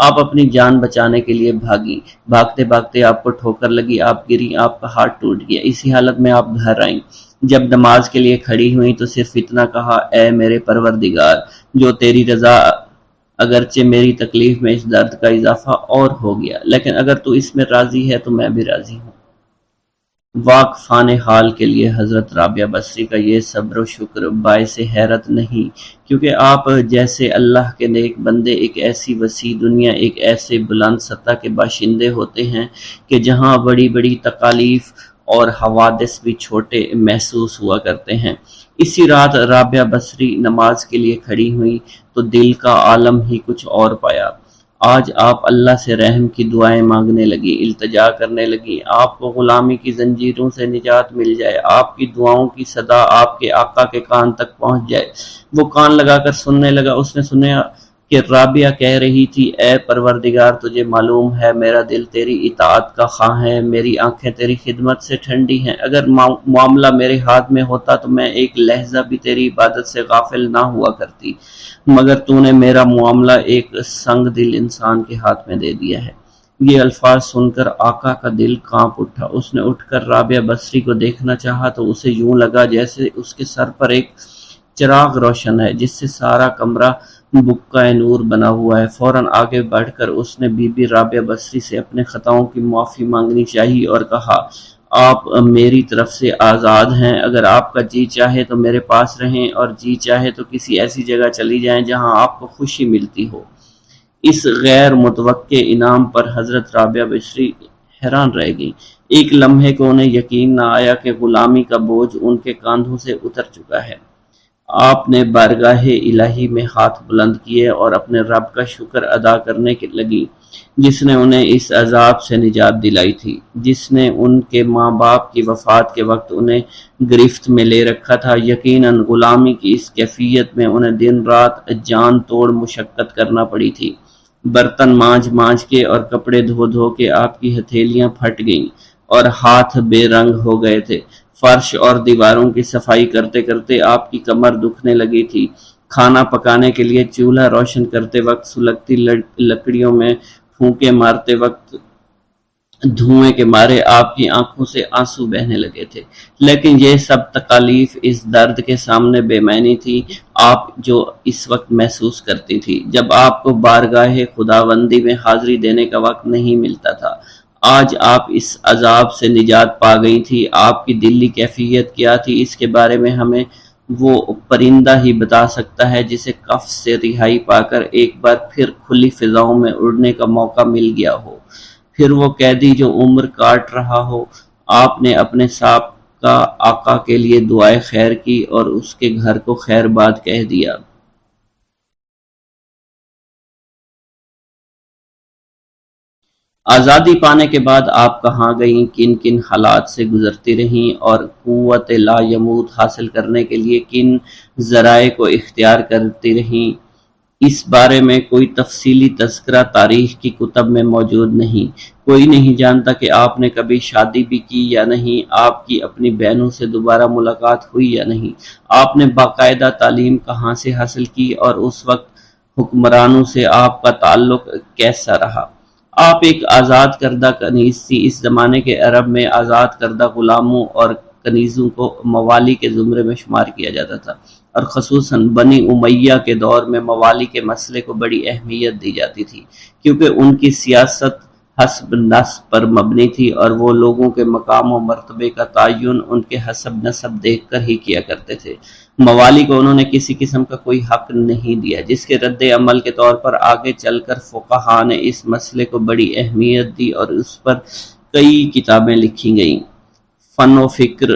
A: آپ اپنی جان بچانے کے لیے بھاگی، بھاگتے بھاگتے آپ کو ٹھوکر لگی، آپ گری، آپ کا ہاتھ ٹوٹ گیا، اسی حالت میں آپ گھر آئیں، جب نماز کے لیے کھڑی ہوئیں تو صرف اتنا کہا، اے میرے پروردگار، جو تیری رضا، اگرچہ میری تکلیف میں اس درد کا اضافہ اور ہو گیا، لیکن اگر تو اس میں راضی ہے تو میں بھی راضی ہوں۔ واقفان حال کے لیے حضرت رابعہ بصری کا یہ صبر و شکر باعث حیرت نہیں، کیونکہ آپ جیسے اللہ کے نیک بندے ایک ایسی وسیع دنیا، ایک ایسے بلند سطح کے باشندے ہوتے ہیں کہ جہاں بڑی بڑی تکالیف اور حوادث بھی چھوٹے محسوس ہوا کرتے ہیں۔ اسی رات رابعہ بصری نماز کے لیے کھڑی ہوئی تو دل کا عالم ہی کچھ اور پایا۔ آج آپ اللہ سے رحم کی دعائیں مانگنے لگی، التجا کرنے لگی، آپ کو غلامی کی زنجیروں سے نجات مل جائے، آپ کی دعاؤں کی صدا آپ کے آقا کے کان تک پہنچ جائے۔ وہ کان لگا کر سننے لگا، اس نے سنا کہ رابعہ کہہ رہی تھی، اے پروردگار، تجھے معلوم ہے میرا دل تیری اطاعت کا خواہ ہے، میری آنکھیں تیری خدمت سے ٹھنڈی ہیں، اگر معاملہ میرے ہاتھ میں ہوتا تو میں ایک لحظہ بھی تیری عبادت سے غافل نہ ہوا کرتی، مگر تو نے میرا معاملہ ایک سنگ دل انسان کے ہاتھ میں دے دیا ہے۔ یہ الفاظ سن کر آقا کا دل کانپ اٹھا، اس نے اٹھ کر رابعہ بصری کو دیکھنا چاہا تو اسے یوں لگا جیسے اس کے سر پر ایک چراغ روشن ہے جس سے سارا کمرہ بکہ نور بنا ہوا ہے۔ فوراً آگے بڑھ کر اس نے بی بی رابعہ بصری سے اپنے خطاؤں کی معافی مانگنی چاہی اور کہا، آپ میری طرف سے آزاد ہیں، اگر آپ کا جی چاہے تو میرے پاس رہیں اور جی چاہے تو کسی ایسی جگہ چلی جائیں جہاں آپ کو خوشی ملتی ہو۔ اس غیر متوقع انعام پر حضرت رابعہ بصری حیران رہ گئیں۔ ایک لمحے کو انہیں یقین نہ آیا کہ غلامی کا بوجھ ان کے کاندھوں سے اتر چکا ہے۔ آپ نے بارگاہ الہی میں ہاتھ بلند کیے اور اپنے رب کا شکر ادا کرنے لگی، جس نے انہیں اس عذاب سے نجات دلائی تھی، جس نے ان کے ماں باپ کی وفات کے وقت انہیں گرفت میں لے رکھا تھا۔ یقیناً غلامی کی اس کیفیت میں انہیں دن رات جان توڑ مشقت کرنا پڑی تھی۔ برتن مانجھ مانجھ کے اور کپڑے دھو دھو کے آپ کی ہتھیلیاں پھٹ گئیں اور ہاتھ بے رنگ ہو گئے تھے۔ فرش اور دیواروں کی صفائی کرتے کرتے آپ کی کمر دکھنے لگی تھی۔ کھانا پکانے کے لیے چولہا روشن کرتے وقت، سلگتی لکڑیوں میں پھونکے مارتے وقت دھوئیں کے مارے آپ کی آنکھوں سے آنسو بہنے لگے تھے، لیکن یہ سب تکالیف اس درد کے سامنے بے معنی تھی آپ جو اس وقت محسوس کرتی تھی جب آپ کو بارگاہ خداوندی میں حاضری دینے کا وقت نہیں ملتا تھا۔ آج آپ اس عذاب سے نجات پا گئی تھی۔ آپ کی دلی کیفیت کیا تھی، اس کے بارے میں ہمیں وہ پرندہ ہی بتا سکتا ہے جسے کف سے رہائی پا کر ایک بار پھر کھلی فضاؤں میں اڑنے کا موقع مل گیا ہو، پھر وہ قیدی جو عمر کاٹ رہا ہو۔ آپ نے اپنے سابقہ آقا کے لیے دعائے خیر کی اور اس کے گھر کو خیر باد کہہ دیا۔ آزادی پانے کے بعد آپ کہاں گئیں، کن کن حالات سے گزرتی رہیں اور قوت لا یموت حاصل کرنے کے لیے کن ذرائع کو اختیار کرتی رہیں، اس بارے میں کوئی تفصیلی تذکرہ تاریخ کی کتب میں موجود نہیں۔ کوئی نہیں جانتا کہ آپ نے کبھی شادی بھی کی یا نہیں، آپ کی اپنی بہنوں سے دوبارہ ملاقات ہوئی یا نہیں، آپ نے باقاعدہ تعلیم کہاں سے حاصل کی اور اس وقت حکمرانوں سے آپ کا تعلق کیسا رہا۔ آپ ایک آزاد کردہ کنیز تھی۔ اس زمانے کے عرب میں آزاد کردہ غلاموں اور کنیزوں کو موالی کے زمرے میں شمار کیا جاتا تھا، اور خصوصاً بنی امیہ کے دور میں موالی کے مسئلے کو بڑی اہمیت دی جاتی تھی، کیونکہ ان کی سیاست حسب نسب پر مبنی تھی اور وہ لوگوں کے مقام و مرتبے کا تعین ان کے حسب نسب دیکھ کر ہی کیا کرتے تھے۔ موالی کو انہوں نے کسی قسم کا کوئی حق نہیں دیا، جس کے رد عمل کے طور پر آگے چل کر فقہاء نے اس مسئلے کو بڑی اہمیت دی اور اس پر کئی کتابیں لکھی گئیں۔ فن و فکر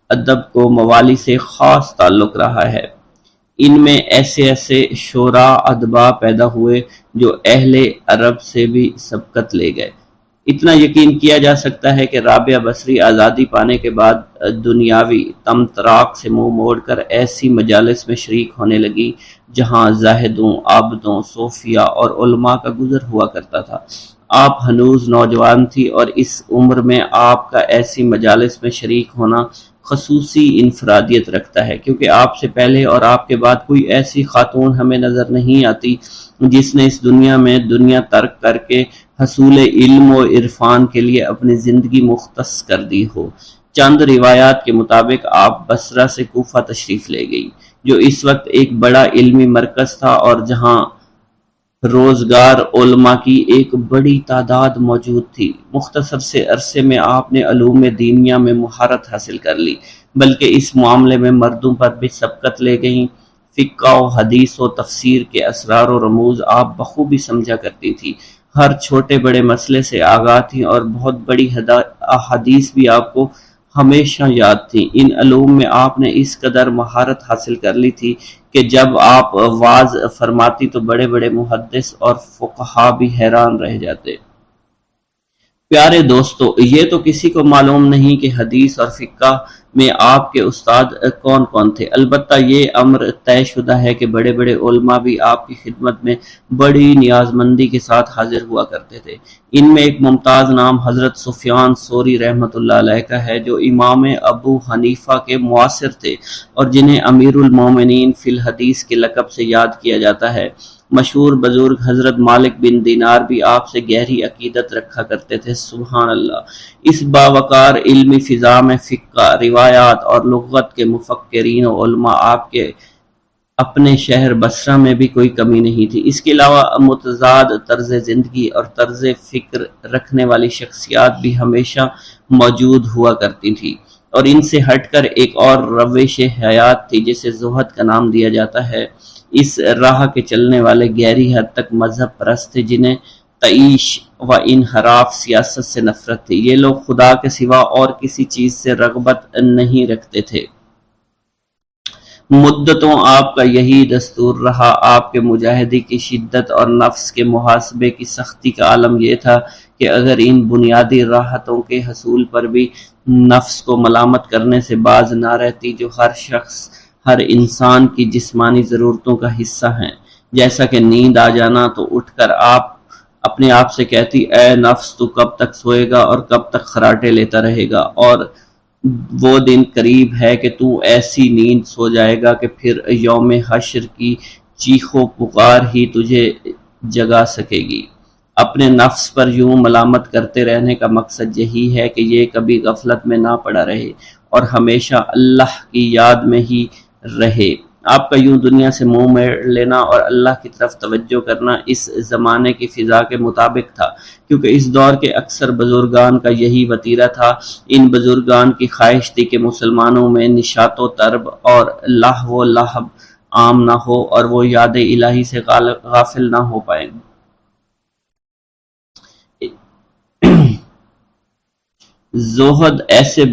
A: ادب کو موالی سے خاص تعلق رہا ہے۔ ان میں ایسے ایسے شعراء ادباء پیدا ہوئے جو اہل عرب سے بھی سبقت لے گئے۔ اتنا یقین کیا جا سکتا ہے کہ رابعہ بصری آزادی پانے کے بعد دنیاوی تمطراق سے منہ موڑ کر ایسی مجالس میں شریک ہونے لگی جہاں زاہدوں، عابدوں، صوفیاء اور علماء کا گزر ہوا کرتا تھا۔ آپ ہنوز نوجوان تھی اور اس عمر میں آپ کا ایسی مجالس میں شریک ہونا خصوصی انفرادیت رکھتا ہے، کیونکہ آپ سے پہلے اور آپ کے بعد کوئی ایسی خاتون ہمیں نظر نہیں آتی جس نے اس دنیا میں دنیا ترک کر کے حصول علم و عرفان کے لیے اپنی زندگی مختص کر دی ہو۔ چند روایات کے مطابق آپ بصرہ سے کوفہ تشریف لے گئی، جو اس وقت ایک بڑا علمی مرکز تھا اور جہاں روزگار علماء کی ایک بڑی تعداد موجود تھی۔ مختصر سے عرصے میں آپ نے علوم دینیہ میں مہارت حاصل کر لی، بلکہ اس معاملے میں مردوں پر بھی سبقت لے گئیں۔ فقہ و حدیث و تفسیر کے اسرار و رموز آپ بخوبی سمجھا کرتی تھی، ہر چھوٹے بڑے مسئلے سے آگاہ تھی اور بہت بڑی احادیث بھی آپ کو ہمیشہ یاد تھی۔ ان علوم میں آپ نے اس قدر مہارت حاصل کر لی تھی کہ جب آپ وعظ فرماتی تو بڑے بڑے محدث اور فقہا بھی حیران رہ جاتے۔ پیارے دوستو، یہ تو کسی کو معلوم نہیں کہ حدیث اور فقہ میں آپ کے استاد کون کون تھے۔ البتہ یہ امر طے شدہ ہے کہ بڑے بڑے علماء بھی آپ کی خدمت میں بڑی نیازمندی کے ساتھ حاضر ہوا کرتے تھے۔ ان میں ایک ممتاز نام حضرت سفیان ثوری رحمۃ اللہ علیہ کا ہے، جو امام ابو حنیفہ کے معاصر تھے اور جنہیں امیر المومنین فی الحدیث کے لقب سے یاد کیا جاتا ہے۔ مشہور بزرگ حضرت مالک بن دینار بھی آپ سے گہری عقیدت رکھا کرتے تھے۔ سبحان اللہ! اس باوقار علمی فضا میں فقہ، روایات اور لغت کے مفکرین و علماء آپ کے اپنے شہر بصرہ میں بھی کوئی کمی نہیں تھی۔ اس کے علاوہ متضاد طرز زندگی اور طرز فکر رکھنے والی شخصیات بھی ہمیشہ موجود ہوا کرتی تھی، اور ان سے ہٹ کر ایک اور روش حیات تھی جسے زہد کا نام دیا جاتا ہے۔ اس راہ کے چلنے والے گہری حد تک مذہب پرست تھے، جنہیں تعیش و انحراف، سیاست سے نفرت تھی۔ یہ لوگ خدا کے سوا اور کسی چیز سے رغبت نہیں رکھتے تھے۔ مدتوں آپ کا یہی دستور رہا۔ آپ کے مجاہدے کی شدت اور نفس کے محاسبے کی سختی کا عالم یہ تھا کہ اگر ان بنیادی راحتوں کے حصول پر بھی نفس کو ملامت کرنے سے باز نہ رہتی جو ہر شخص، ہر انسان کی جسمانی ضرورتوں کا حصہ ہیں، جیسا کہ نیند آ جانا، تو اٹھ کر آپ اپنے آپ سے کہتی، اے نفس، تو کب تک سوئے گا اور کب تک خراٹے لیتا رہے گا، اور وہ دن قریب ہے کہ تو ایسی نیند سو جائے گا کہ پھر یوم حشر کی چیخ و پکار ہی تجھے جگا سکے گی۔ اپنے نفس پر یوں ملامت کرتے رہنے کا مقصد یہی ہے کہ یہ کبھی غفلت میں نہ پڑا رہے اور ہمیشہ اللہ کی یاد میں ہی رہے۔ آپ کا یوں دنیا سے منہ موڑ لینا اور اللہ کی طرف توجہ کرنا اس زمانے کی فضا کے مطابق تھا، کیونکہ اس دور کے اکثر بزرگان کا یہی وتیرہ تھا۔ ان بزرگان کی خواہش تھی کہ مسلمانوں میں نشاط و طرب اور لہو و لعب عام نہ ہو اور وہ یاد الہی سے غافل نہ ہو پائیں۔ زہد ایسے